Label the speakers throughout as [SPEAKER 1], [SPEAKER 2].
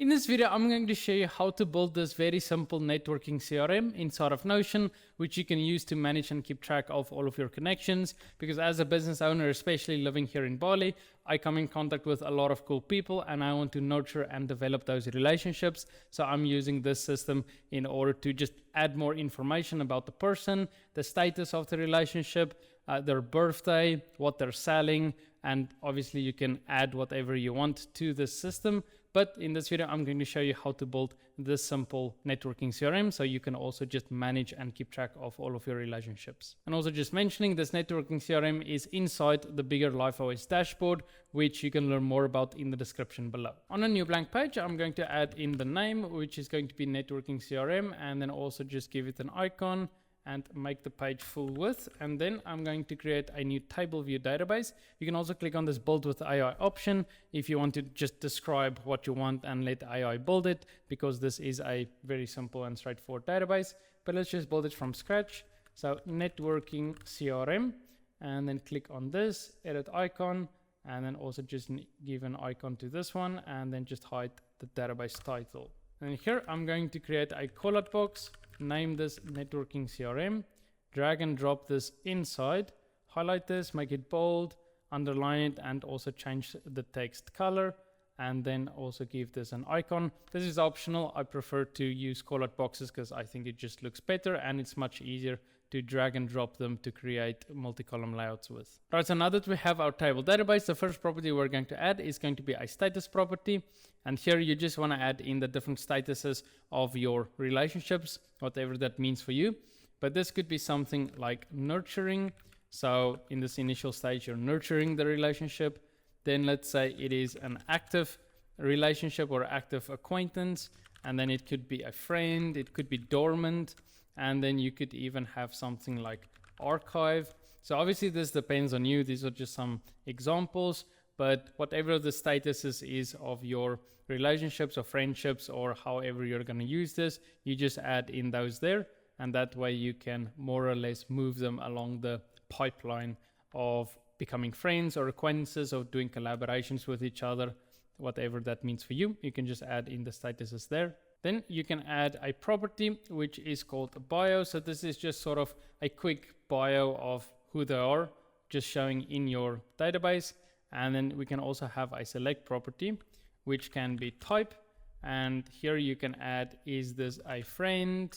[SPEAKER 1] In this video, I'm going to show you how to build this very simple networking CRM inside of Notion, which you can use to manage and keep track of all of your connections. Because as a business owner, especially living here in Bali, I come in contact with a lot of cool people and I want to nurture and develop those relationships. So I'm using this system in order to just add more information about the person, the status of the relationship, their birthday, what they're selling, and obviously you can add whatever you want to this system. But in this video, I'm going to show you how to build this simple networking CRM so you can also just manage and keep track of all of your relationships. And also just mentioning, this networking CRM is inside the bigger LifeOS dashboard, which you can learn more about in the description below. On a new blank page, I'm going to add in the name, which is going to be networking CRM, and then also just give it an icon and make the page full width. And then I'm going to create a new table view database. You can also click on this build with AI option if you want to just describe what you want and let AI build it, because this is a very simple and straightforward database. But let's just build it from scratch. So networking CRM, and then click on this edit icon, and then also just give an icon to this one, and then just hide the database title. And here I'm going to create a callout box, name this networking CRM, drag and drop this inside, highlight this, make it bold, underline it, and also change the text color, and then also give this an icon. This is optional. I prefer to use callout boxes because I think it just looks better and it's much easier to drag and drop them to create multi-column layouts with. Right, so now that we have our table database, the first property we're going to add is going to be a status property. And here you just want to add in the different statuses of your relationships, whatever that means for you. But this could be something like nurturing. So in this initial stage, you're nurturing the relationship. Then let's say it is an active relationship or active acquaintance. And then it could be a friend, it could be dormant. And then you could even have something like archive. So obviously this depends on you. These are just some examples, but whatever the statuses is of your relationships or friendships or however you're going to use this, you just add in those there. And that way you can more or less move them along the pipeline of becoming friends or acquaintances or doing collaborations with each other, whatever that means for you. You can just add in the statuses there. Then you can add a property which is called a bio. So this is just sort of a quick bio of who they are, just showing in your database. And then we can also have a select property, which can be type. And here you can add, is this a friend?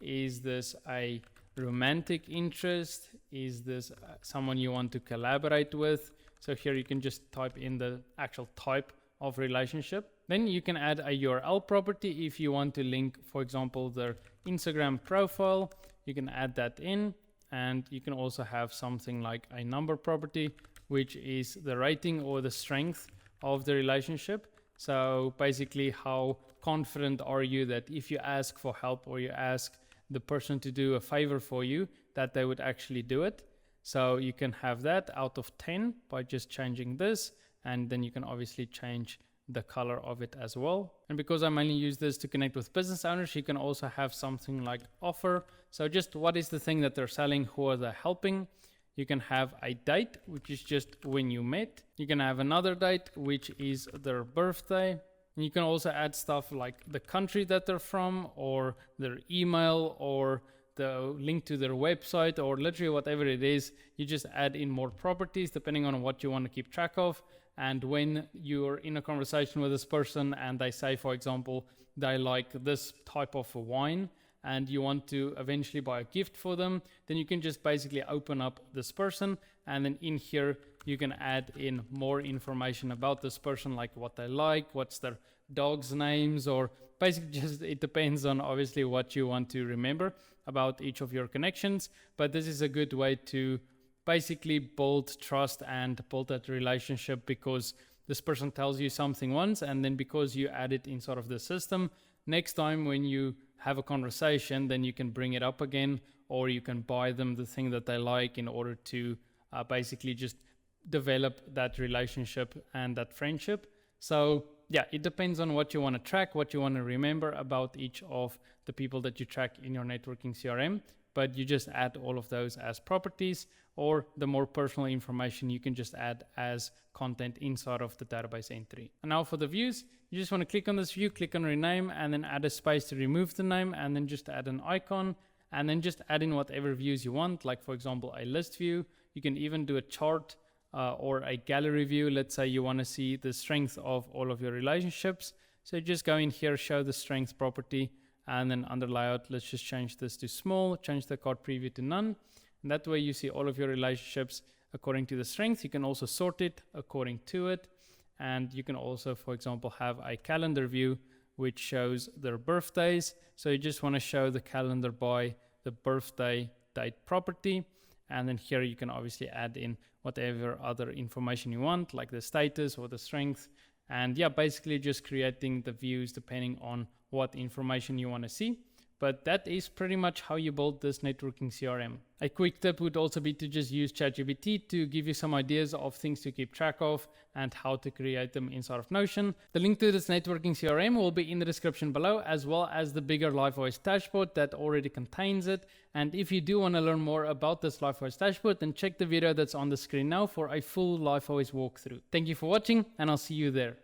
[SPEAKER 1] Is this a romantic interest? Is this someone you want to collaborate with? So here you can just type in the actual type of relationship. Then you can add a URL property if you want to link, for example, their Instagram profile. You can add that in, and you can also have something like a number property, which is the rating or the strength of the relationship. So basically, how confident are you that if you ask for help or you ask the person to do a favor for you, that they would actually do it. So you can have that out of 10 by just changing this, and then you can obviously change the color of it as well. And because I mainly use this to connect with business owners, you can also have something like offer. So just what is the thing that they're selling, who are they helping? You can have a date, which is just when you met. You can have another date, which is their birthday. And you can also add stuff like the country that they're from, or their email, or the link to their website, or literally whatever it is. You just add in more properties depending on what you want to keep track of. And when you're in a conversation with this person and they say, for example, they like this type of wine and you want to eventually buy a gift for them, then you can just basically open up this person, and then in here you can add in more information about this person, like what they like, what's their dog's names, or basically just it depends on obviously what you want to remember about each of your connections. But this is a good way to basically build trust and build that relationship, because this person tells you something once, and then because you add it in sort of the system, next time when you have a conversation, then you can bring it up again, or you can buy them the thing that they like in order to basically just develop that relationship and that friendship. So yeah, it depends on what you want to track, what you want to remember about each of the people that you track in your networking CRM. but you just add all of those as properties, or the more personal information you can just add as content inside of the database entry. And now for the views, you just want to click on this view, click on rename, and then add a space to remove the name, and then just add an icon, and then just add in whatever views you want, like for example a list view. You can even do a chart or a gallery view. Let's say you want to see the strength of all of your relationships. So just go in here, show the strength property, and then under layout, let's just change this to small, change the card preview to none. And that way you see all of your relationships according to the strength. You can also sort it according to it. And you can also, for example, have a calendar view which shows their birthdays. So you just want to show the calendar by the birthday date property. And then here you can obviously add in whatever other information you want, like the status or the strength. And yeah, basically just creating the views depending on what information you want to see. But that is pretty much how you build this networking CRM. A quick tip would also be to just use ChatGPT to give you some ideas of things to keep track of and how to create them inside of Notion. The link to this networking CRM will be in the description below, as well as the bigger LifeOS dashboard that already contains it. And if you do want to learn more about this LifeOS dashboard, then check the video that's on the screen now for a full LifeOS walkthrough. Thank you for watching, and I'll see you there.